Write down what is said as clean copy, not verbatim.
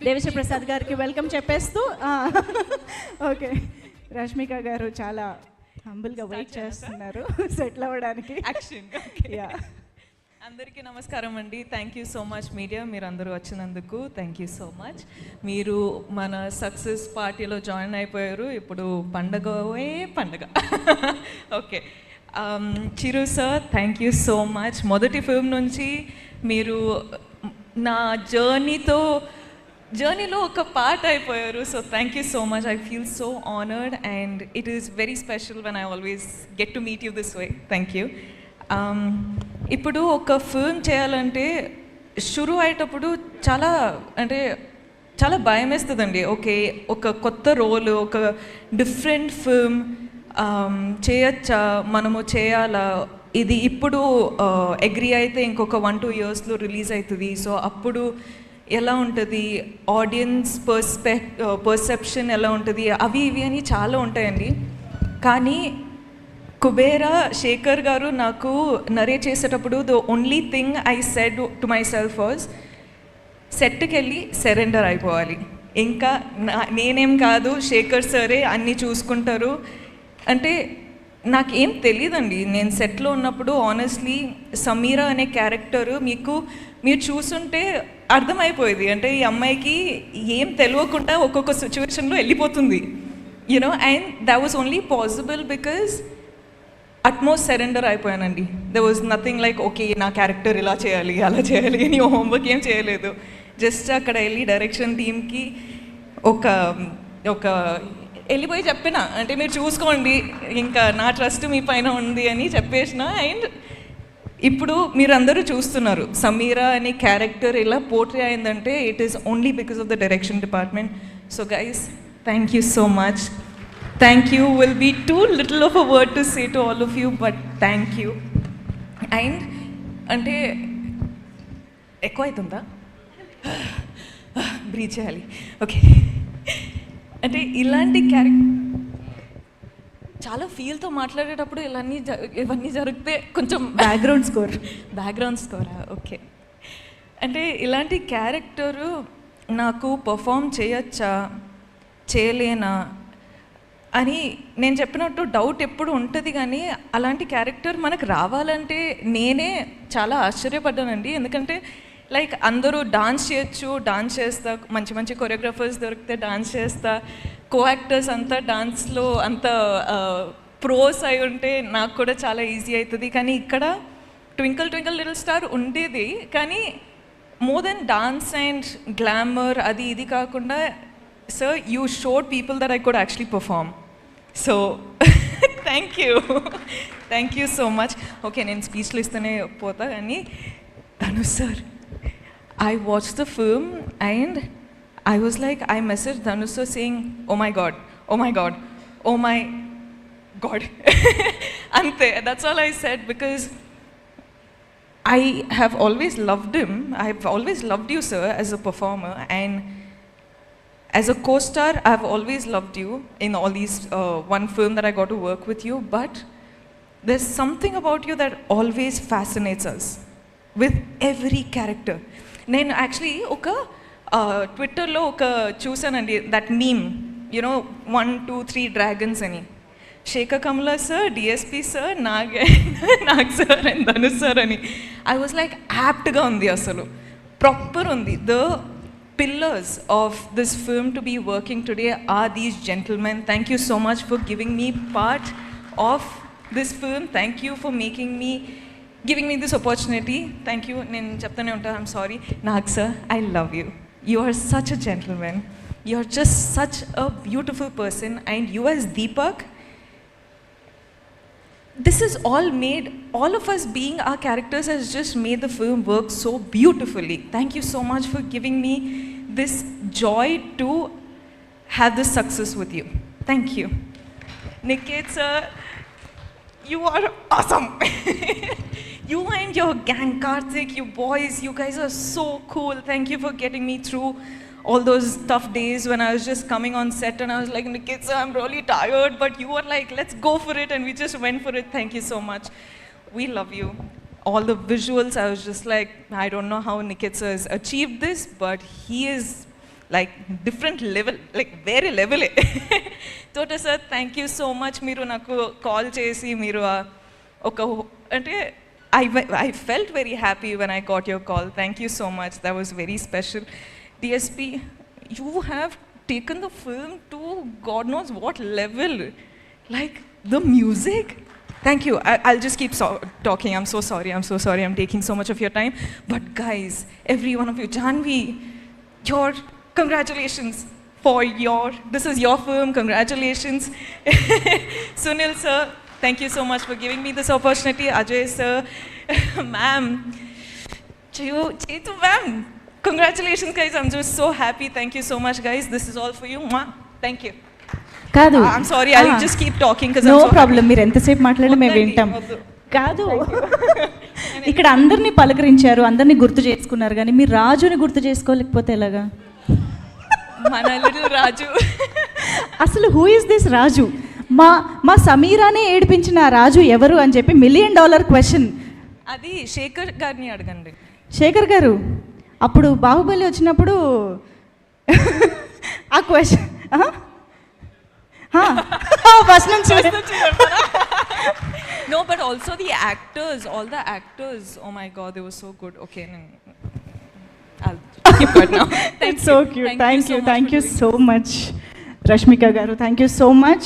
దేవిశ్రీ ప్రసాద్ గారికి వెల్కమ్ చెప్పేస్తూ ఓకే, రష్మిక గారు చాలా హంబుల్గా వెయిట్ చేస్తున్నారు సెటిల్ అవ్వడానికి. యాక్షన్. అందరికీ నమస్కారం అండి. Thank you so much media, మీరు అందరూ వచ్చినందుకు థ్యాంక్ యూ సో మచ్. మీరు మన సక్సెస్ పార్టీలో జాయిన్ అయిపోయారు. ఇప్పుడు పండగ. Okay, Chiru sir thank you so much. మొదటి ఫిల్మ్ నుంచి మీరు నా జర్నీలో ఒక పార్ట్ అయిపోయారు. So thank you so much. I feel so honoured and it is very special when I always get to meet you this way. Thank you. ఇప్పుడు ఒక film చేయాలంటే షురు అయ్యేటప్పుడు చాలా భయం వేస్తుందండి. ఓకే, ఒక కొత్త రోల్, ఒక డిఫరెంట్ ఫిల్మ్ చేయొచ్చా, మనము చేయాలా, ఇది ఇప్పుడు అగ్రీ అయితే ఇంకొక 1-2 yearsలో రిలీజ్ అవుతుంది. సో అప్పుడు ఎలా ఉంటుంది, ఆడియన్స్ పర్సెప్షన్ ఎలా ఉంటుంది, అవి ఇవి అని చాలా ఉంటాయండి. కానీ కుబేరా శేఖర్ గారు నాకు నరేట్ చేసేటప్పుడు the only thing I said to my self was సెట్కి వెళ్ళి సరెండర్ అయిపోవాలి. ఇంకా నేనేం కాదు, శేఖర్ సరే అన్నీ చూసుకుంటారు. అంటే నాకేం తెలియదండి. నేను సెట్లో ఉన్నప్పుడు ఆనెస్ట్లీ సమీరా అనే క్యారెక్టరు మీరు చూసుంటే అర్థమైపోయేది. అంటే ఈ అమ్మాయికి ఏం తెలియకుండా ఒక్కొక్క సిచ్యువేషన్లో వెళ్ళిపోతుంది, you know. And that was only possible because utmost surrender అయిపోయానండి. There was nothing like okay నా క్యారెక్టర్ ఇలా చేయాలి అలా చేయాలి అని హోంవర్క్ ఏం చేయలేదు. జస్ట్ అక్కడ వెళ్ళి డైరెక్షన్ టీమ్కి ఒక వెళ్ళిపోయి చెప్పిన, అంటే మీరు చూసుకోండి, ఇంకా నా ట్రస్ట్ మీ పైన ఉంది అని చెప్పేసిన. అండ్ ఇప్పుడు మీరందరూ చూస్తున్నారు సమీరా అనే క్యారెక్టర్ ఇలా పోర్ట్రే అయిందంటే it is only because of the direction department. So guys, thank you so much. Thank you will be too little of a word to say to all of you, but thank you. And అంటే ఎక్కువ అవుతుందా, breath చేయాలి. Okay, అంటే ఇలాంటి చాలా ఫీల్తో మాట్లాడేటప్పుడు ఇవన్నీ జరిగితే కొంచెం బ్యాక్గ్రౌండ్ స్కోరా. ఓకే, అంటే ఇలాంటి క్యారెక్టరు నాకు పర్ఫామ్ చేయొచ్చా చేయలేనా అని నేను చెప్పినట్టు డౌట్ ఎప్పుడు ఉంటుంది. కానీ అలాంటి క్యారెక్టర్ మనకు రావాలంటే నేనే చాలా ఆశ్చర్యపడ్డానండి. ఎందుకంటే లైక్ అందరూ డాన్స్ చేయొచ్చు, డాన్స్ చేస్తా, మంచి మంచి కొరియోగ్రాఫర్స్ దొరికితే డాన్స్ చేస్తా, కో యాక్టర్స్ అంతా డాన్స్లో అంత ప్రోస్ అయి ఉంటే నాకు కూడా చాలా ఈజీ అవుతుంది. కానీ ఇక్కడ ట్వింకిల్ ట్వింకిల్ లిటిల్ స్టార్ ఉండేది, కానీ more than dance and glamour అది ఇది కాకుండా sir, you showed people that I could actually perform. So, thank you so much. Okay, నేను స్పీచ్లో ఇస్తూనే పోతా. కానీ ధను sir, I watched the film and I was like, I messaged Dhanu sir saying, oh my god, ante, that's all I said, because I have always loved him. I have always loved you sir as a performer, and as a co-star, I've always loved you in all these one film that I got to work with you, but there's something about you that always fascinates us with every character. నేను actually ఒక ట్విట్టర్లో ఒక చూసానండి, that meme, you know 1, 2, 3 dragons అని. Shekhar Kammula sir, DSP sir, Nag sir and Dhanush sir అని. I was like యాప్ట్గా ఉంది, అసలు ప్రాపర్ ఉంది. The pillars of this film to be working today are these gentlemen. Thank you so much for giving me part of this film. Thank you for giving me this opportunity. Thank you. Nen cheptane unta, I'm sorry. Nag sir, I love you. You are such a gentleman. You're just such a beautiful person, and you as Deepak, this is all of us being our characters has just made the film work so beautifully. Thank you so much for giving me this joy to have this success with you. Thank you. Niket sir, you are awesome. You and your gang, Karthik, you boys, you guys are so cool. Thank you for getting me through all those tough days when I was just coming on set and I was like, Niket sir, I'm really tired, but you were like, let's go for it, and we just went for it. Thank you so much. We love you. All the visuals, I was just like, I don't know how Niket sir has achieved this, but he is like different level, like వేరే లెవెలే. తోట sir thank you so much. మీరు నాకు call చేసి మీరు ఒక అంటే I felt very happy when I got your call. Thank you so much. That was very special. DSP, you have taken the film to God knows what level. Like the music. Thank you. I'll just keep talking. I'm so sorry. I'm taking so much of your time. But guys, every one of you, Janvi, congratulations for this is your film. Congratulations. Sunil sir, thank you so much for giving me this opportunity. Ajay sir, ma'am, Chetu ma'am, congratulations guys. I'm just so happy. Thank you so much guys. This is all for you. Thank you. కాదు, I'm sorry. I'll just keep talking because no I'm so problem. మీరు ఎంతసేపు మాట్లాడినా మేము వింటాం. కాదు, ఇక్కడ అందరినీ పలకరించారు, అందరినీ గుర్తు చేసుకున్నారు, కానీ మీరు రాజుని గుర్తు చేసుకోలేకపోతే ఎలాగా? మన లిటిల్ రాజు. అసలు హూ ఇస్ దిస్ రాజు? మా సమీరానే ఏడిపించిన ఆ రాజు ఎవరు అని చెప్పి $1 million క్వశ్చన్. అది శేఖర్ గారిని అడగండి. శేఖర్ గారు అప్పుడు బాహుబలి వచ్చినప్పుడు ఆ క్వశ్చన్ ఫస్ట్ నుంచి No, but also the actors, all the actors. Oh my God, they were so good. Okay, I'll keep quiet now. It's so cute. Thank you so much, Rashmika garu. Thank you so much.